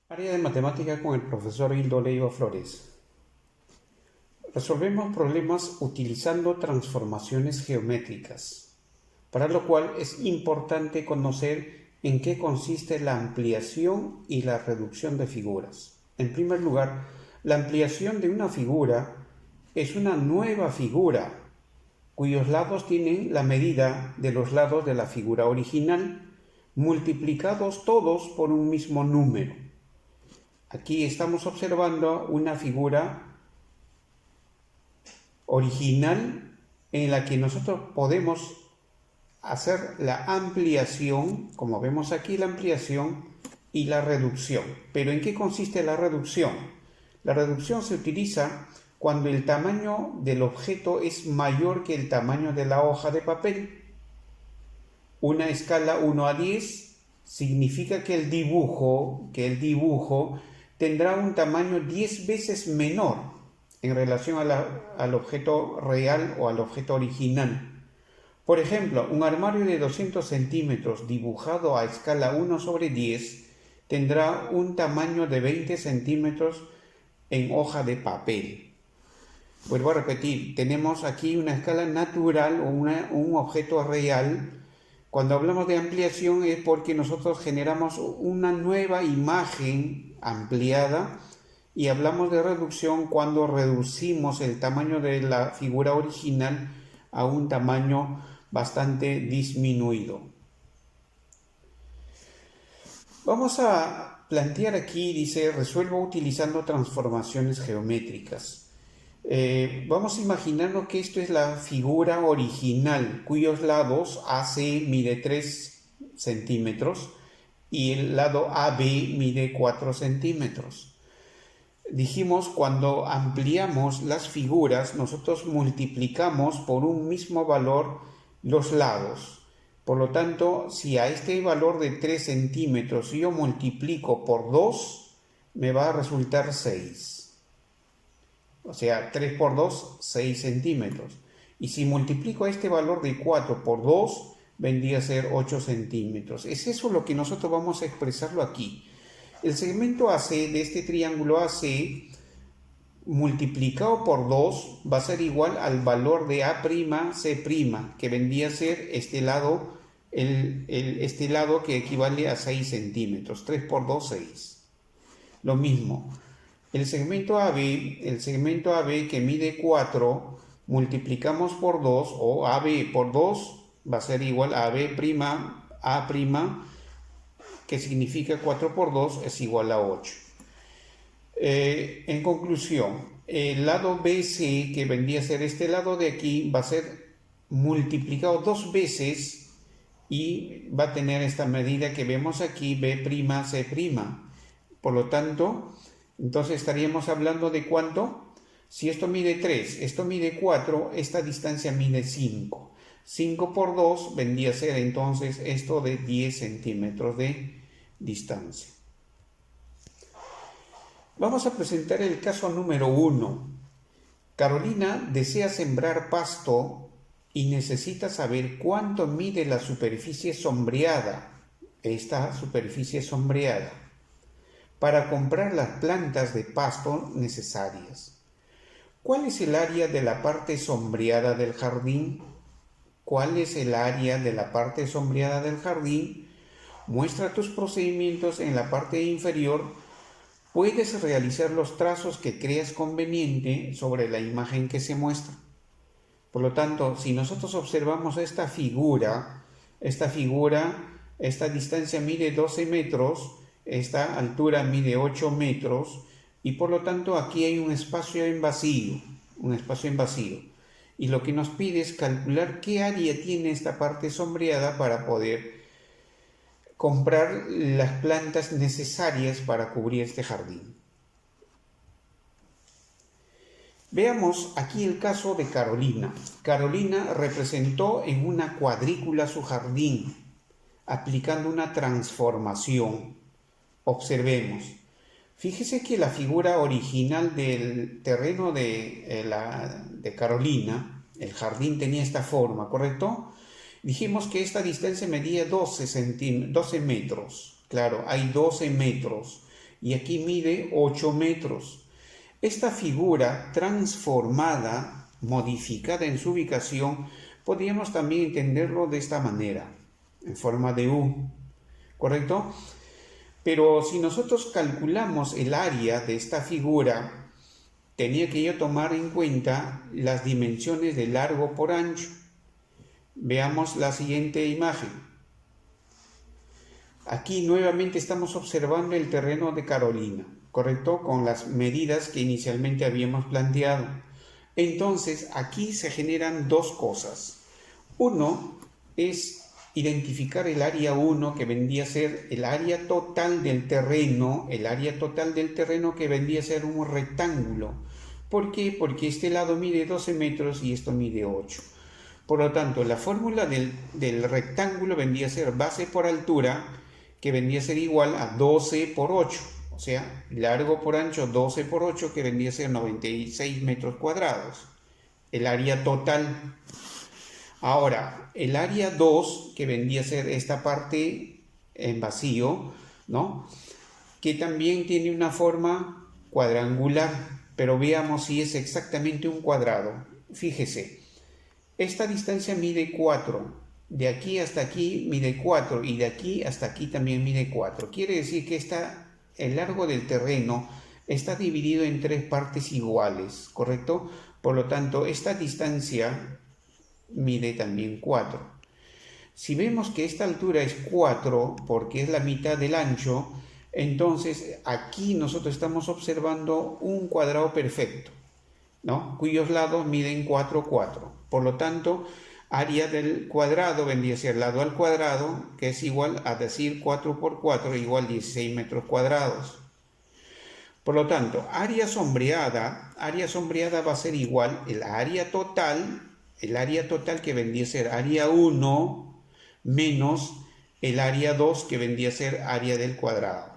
Área de matemática con el profesor Hildo Leiva Flores. Resolvemos problemas utilizando transformaciones geométricas, para lo cual es importante conocer en qué consiste la ampliación y la reducción de figuras. En primer lugar, la ampliación de una figura es una nueva figura cuyos lados tienen la medida de los lados de la figura original, multiplicados todos por un mismo número. Aquí estamos observando una figura original en la que nosotros podemos hacer la ampliación, como vemos aquí, la ampliación y la reducción. ¿Pero en qué consiste la reducción? La reducción se utiliza cuando el tamaño del objeto es mayor que el tamaño de la hoja de papel. Una escala 1 a 10 significa que el dibujo tendrá un tamaño 10 veces menor en relación al objeto real o al objeto original. Por ejemplo, un armario de 200 centímetros dibujado a escala 1 sobre 10 tendrá un tamaño de 20 centímetros en hoja de papel. Vuelvo a repetir, tenemos aquí una escala natural o un objeto real. Cuando hablamos de ampliación es porque nosotros generamos una nueva imagen ampliada, y hablamos de reducción cuando reducimos el tamaño de la figura original a un tamaño bastante disminuido. Vamos a plantear aquí, dice, resuelvo utilizando transformaciones geométricas. Vamos a imaginarnos que esto es la figura original, cuyos lados AC mide 3 centímetros y el lado AB mide 4 centímetros. Dijimos, cuando ampliamos las figuras, nosotros multiplicamos por un mismo valor los lados. Por lo tanto, si a este valor de 3 centímetros yo multiplico por 2, me va a resultar 6. O sea, 3 por 2, 6 centímetros. Y si multiplico este valor de 4 por 2, vendría a ser 8 centímetros. Es eso lo que nosotros vamos a expresarlo aquí. El segmento AC de este triángulo AC multiplicado por 2 va a ser igual al valor de A'C', que vendría a ser este lado, este lado que equivale a 6 centímetros. 3 por 2, 6. Lo mismo. El segmento AB que mide 4, multiplicamos por 2, o AB por 2 va a ser igual a A', que significa 4 por 2 es igual a 8. En conclusión, el lado BC, que vendría a ser este lado de aquí, va a ser multiplicado 2 veces y va a tener esta medida que vemos aquí, B'C'. Por lo tanto, entonces estaríamos hablando de ¿cuánto? Si esto mide 3, esto mide 4, esta distancia mide 5. 5 por 2 vendría a ser entonces esto de 10 centímetros de distancia. Vamos a presentar el caso número 1. Carolina desea sembrar pasto y necesita saber cuánto mide la superficie sombreada, esta superficie sombreada, para comprar las plantas de pasto necesarias. ¿Cuál es el área de la parte sombreada del jardín? ¿Cuál es el área de la parte sombreada del jardín? Muestra tus procedimientos en la parte inferior. Puedes realizar los trazos que creas conveniente sobre la imagen que se muestra. Por lo tanto, si nosotros observamos esta distancia mide 12 metros, esta altura mide 8 metros, y por lo tanto aquí hay un espacio en vacío. Y lo que nos pide es calcular qué área tiene esta parte sombreada para poder comprar las plantas necesarias para cubrir este jardín. Veamos aquí el caso de Carolina. Carolina representó en una cuadrícula su jardín, aplicando una transformación. Observemos. Fíjese que la figura original del terreno de Carolina, el jardín tenía esta forma, ¿correcto? Dijimos que esta distancia medía 12 metros. Claro, hay 12 metros. y aquí mide 8 metros. Esta figura transformada, modificada en su ubicación, podríamos también entenderlo de esta manera, en forma de U, ¿correcto? Pero si nosotros calculamos el área de esta figura, tenía que yo tomar en cuenta las dimensiones de largo por ancho. Veamos la siguiente imagen. Aquí nuevamente estamos observando el terreno de Carolina, ¿correcto? Con las medidas que inicialmente habíamos planteado. Entonces, aquí se generan dos cosas. Uno es identificar el área 1, que vendría a ser el área total del terreno, que vendría a ser un rectángulo. ¿Por qué? Porque este lado mide 12 metros y esto mide 8. Por lo tanto, la fórmula del rectángulo vendría a ser base por altura, que vendría a ser igual a 12 por 8. O sea, largo por ancho 12 por 8, que vendría a ser 96 metros cuadrados. El área total. Ahora, el área 2, que vendría a ser esta parte en vacío, ¿no? Que también tiene una forma cuadrangular, pero veamos si es exactamente un cuadrado. Fíjese, esta distancia mide 4, de aquí hasta aquí mide 4 y de aquí hasta aquí también mide 4. Quiere decir que el largo del terreno está dividido en 3 partes iguales, ¿correcto? Por lo tanto, esta distancia mide también 4. Si vemos que esta altura es 4 porque es la mitad del ancho, entonces aquí nosotros estamos observando un cuadrado perfecto, ¿no? Cuyos lados miden 4, 4. Por lo tanto, área del cuadrado vendría a ser lado al cuadrado, que es igual a decir 4 por 4 igual 16 metros cuadrados. Por lo tanto, área sombreada va a ser igual el área total que vendría a ser área 1 menos el área 2 que vendría a ser área del cuadrado.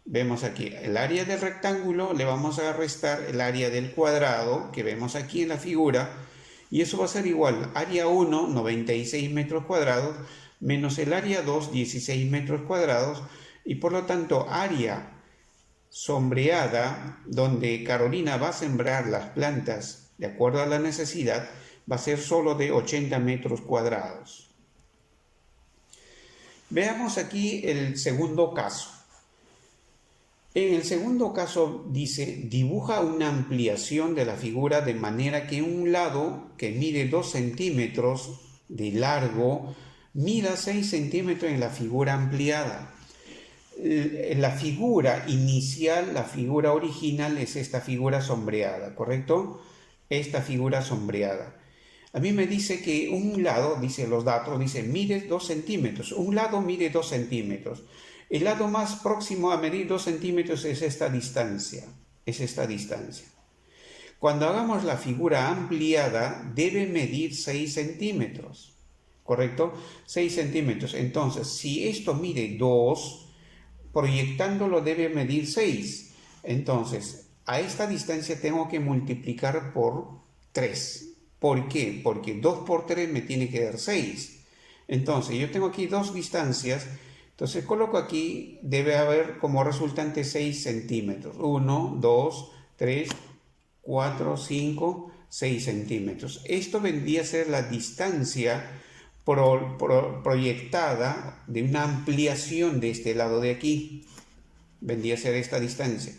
Vemos aquí el área del rectángulo, le vamos a restar el área del cuadrado que vemos aquí en la figura, y eso va a ser igual área 1, 96 metros cuadrados, menos el área 2, 16 metros cuadrados, y por lo tanto área sombreada, donde Carolina va a sembrar las plantas de acuerdo a la necesidad, va a ser solo de 80 metros cuadrados. Veamos aquí el segundo caso. En el segundo caso dice, dibuja una ampliación de la figura de manera que un lado que mide 2 centímetros de largo mida 6 centímetros en la figura ampliada. La figura inicial, la figura original es esta figura sombreada, ¿correcto? Esta figura sombreada. A mí me dice que un lado, dice los datos, dice mide 2 centímetros. Un lado mide 2 centímetros. El lado más próximo a medir 2 centímetros es esta distancia. Cuando hagamos la figura ampliada, debe medir 6 centímetros. ¿Correcto? 6 centímetros. Entonces, si esto mide 2, proyectándolo debe medir 6. Entonces, a esta distancia tengo que multiplicar por 3. ¿Por qué? Porque 2 por 3 me tiene que dar 6. Entonces, yo tengo aquí dos distancias. Entonces, coloco aquí, debe haber como resultante 6 centímetros. 1, 2, 3, 4, 5, 6 centímetros. Esto vendría a ser la distancia proyectada de una ampliación de este lado de aquí. Vendría a ser esta distancia.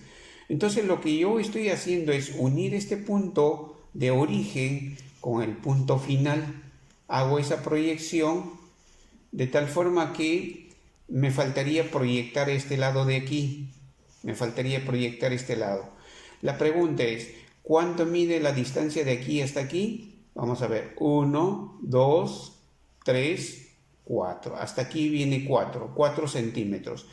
Entonces, lo que yo estoy haciendo es unir este punto de origen con el punto final. Hago esa proyección de tal forma que me faltaría proyectar este lado de aquí. La pregunta es, ¿cuánto mide la distancia de aquí hasta aquí? Vamos a ver, 1, 2, 3, 4. Hasta aquí viene 4 centímetros.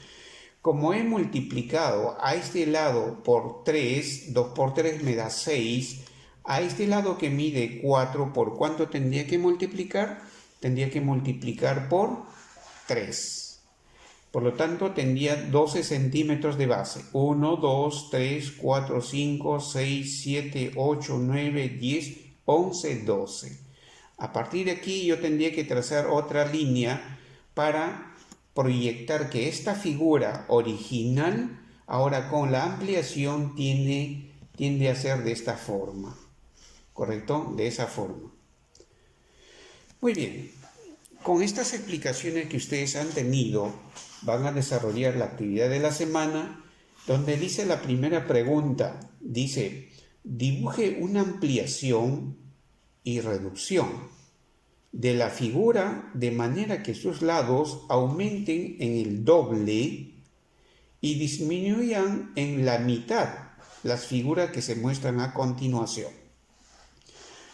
Como he multiplicado a este lado por 3, 2 por 3 me da 6. A este lado que mide 4, ¿por cuánto tendría que multiplicar? Tendría que multiplicar por 3. Por lo tanto, tendría 12 centímetros de base. 1, 2, 3, 4, 5, 6, 7, 8, 9, 10, 11, 12. A partir de aquí yo tendría que trazar otra línea para proyectar que esta figura original Ahora con la ampliación tiende a ser de esta forma, ¿correcto? De esa forma. Muy bien, con estas explicaciones que ustedes han tenido, van a desarrollar la actividad de la semana, donde dice la primera pregunta, dice, dibuje una ampliación y reducción de la figura de manera que sus lados aumenten en el doble y disminuyan en la mitad las figuras que se muestran a continuación.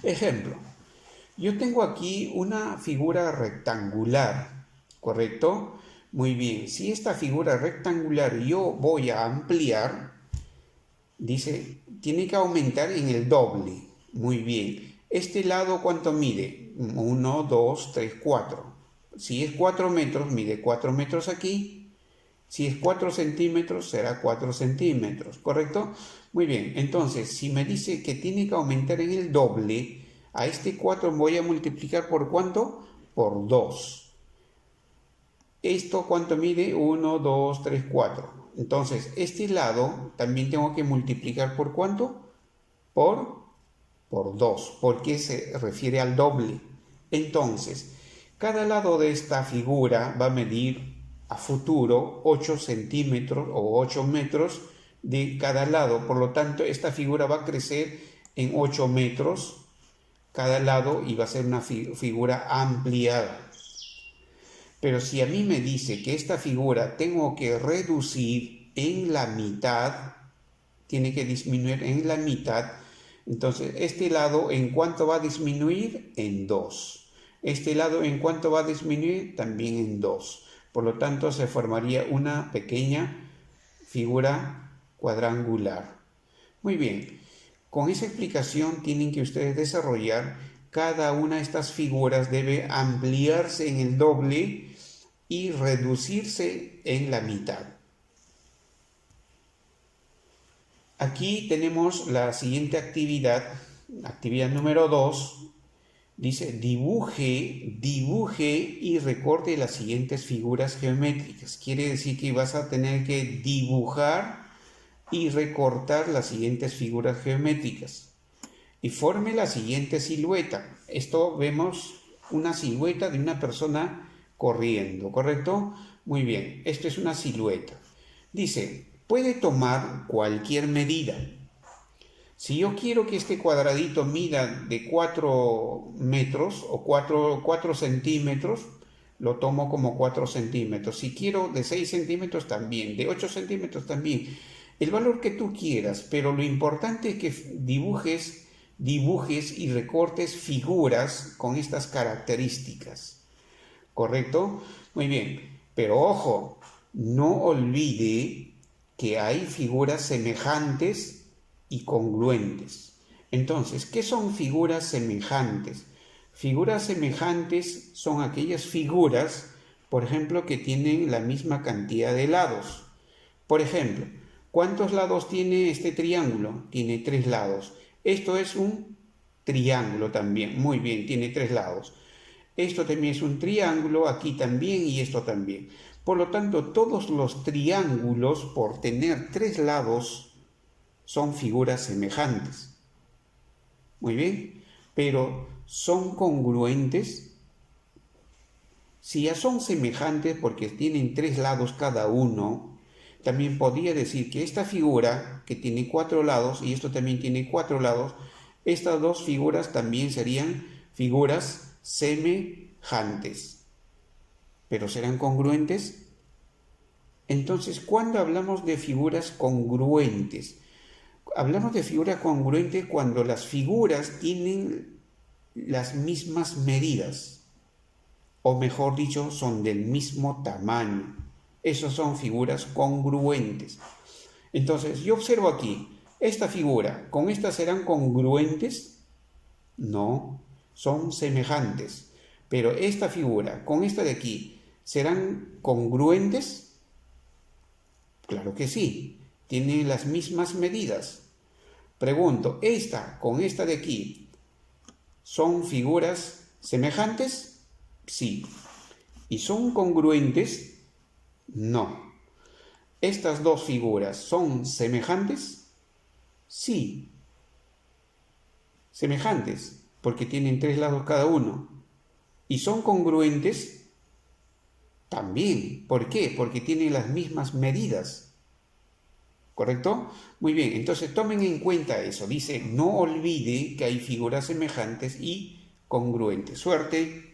Ejemplo, yo tengo aquí una figura rectangular, ¿correcto? Muy bien, si esta figura rectangular yo voy a ampliar, dice, tiene que aumentar en el doble. Muy bien. Este lado, ¿cuánto mide? 1, 2, 3, 4. Si es 4 metros, mide 4 metros aquí. Si es 4 centímetros, será 4 centímetros, ¿correcto? Muy bien. Entonces, si me dice que tiene que aumentar en el doble, a este 4 voy a multiplicar ¿por cuánto? Por 2. ¿Esto cuánto mide? 1, 2, 3, 4. Entonces, este lado también tengo que multiplicar ¿por cuánto? Por 2, porque se refiere al doble. Entonces, cada lado de esta figura va a medir a futuro 8 centímetros o 8 metros de cada lado. Por lo tanto, esta figura va a crecer en 8 metros cada lado y va a ser una figura ampliada. Pero si a mí me dice que esta figura tengo que reducir en la mitad, tiene que disminuir en la mitad, entonces este lado ¿en cuánto va a disminuir? En 2. Este lado ¿en cuánto va a disminuir? También en 2. Por lo tanto se formaría una pequeña figura cuadrangular. Muy bien, con esa explicación tienen que ustedes desarrollar cada una de estas figuras debe ampliarse en el doble y reducirse en la mitad. Aquí tenemos la siguiente actividad número 2. Dice, dibuje y recorte las siguientes figuras geométricas. Quiere decir que vas a tener que dibujar y recortar las siguientes figuras geométricas. Y forme la siguiente silueta. Esto vemos una silueta de una persona corriendo, ¿correcto? Muy bien, esto es una silueta. Dice, puede tomar cualquier medida. Si yo quiero que este cuadradito mida de 4 metros o 4 centímetros, lo tomo como 4 centímetros. Si quiero de 6 centímetros también, de 8 centímetros también. El valor que tú quieras, pero lo importante es que dibujes y recortes figuras con estas características. ¿Correcto? Muy bien. Pero ojo, no olvide que hay figuras semejantes y congruentes. Entonces, ¿qué son figuras semejantes? Figuras semejantes son aquellas figuras, por ejemplo, que tienen la misma cantidad de lados. Por ejemplo, ¿cuántos lados tiene este triángulo? Tiene 3 lados. Esto es un triángulo también. Muy bien, tiene 3 lados. Esto también es un triángulo, aquí también y esto también. Por lo tanto, todos los triángulos, por tener 3 lados, son figuras semejantes. Muy bien, pero ¿son congruentes? Si ya son semejantes porque tienen 3 lados cada uno, también podría decir que esta figura, que tiene 4 lados, y esto también tiene 4 lados, estas dos figuras también serían figuras semejantes. ¿Pero serán congruentes? Entonces, ¿cuándo hablamos de figuras congruentes? Hablamos de figuras congruentes cuando las figuras tienen las mismas medidas, o mejor dicho, son del mismo tamaño. Esas son figuras congruentes. Entonces, yo observo aquí, esta figura, ¿con esta serán congruentes? No, son semejantes. Pero esta figura, con esta de aquí, ¿serán congruentes? Claro que sí, tienen las mismas medidas. Pregunto, ¿esta con esta de aquí son figuras semejantes? Sí. ¿Y son congruentes? No. ¿Estas dos figuras son semejantes? Sí, semejantes, porque tienen 3 lados cada uno. ¿Y son congruentes? También. ¿Por qué? Porque tienen las mismas medidas. ¿Correcto? Muy bien, entonces tomen en cuenta eso. Dice, no olvide que hay figuras semejantes y congruentes. Suerte.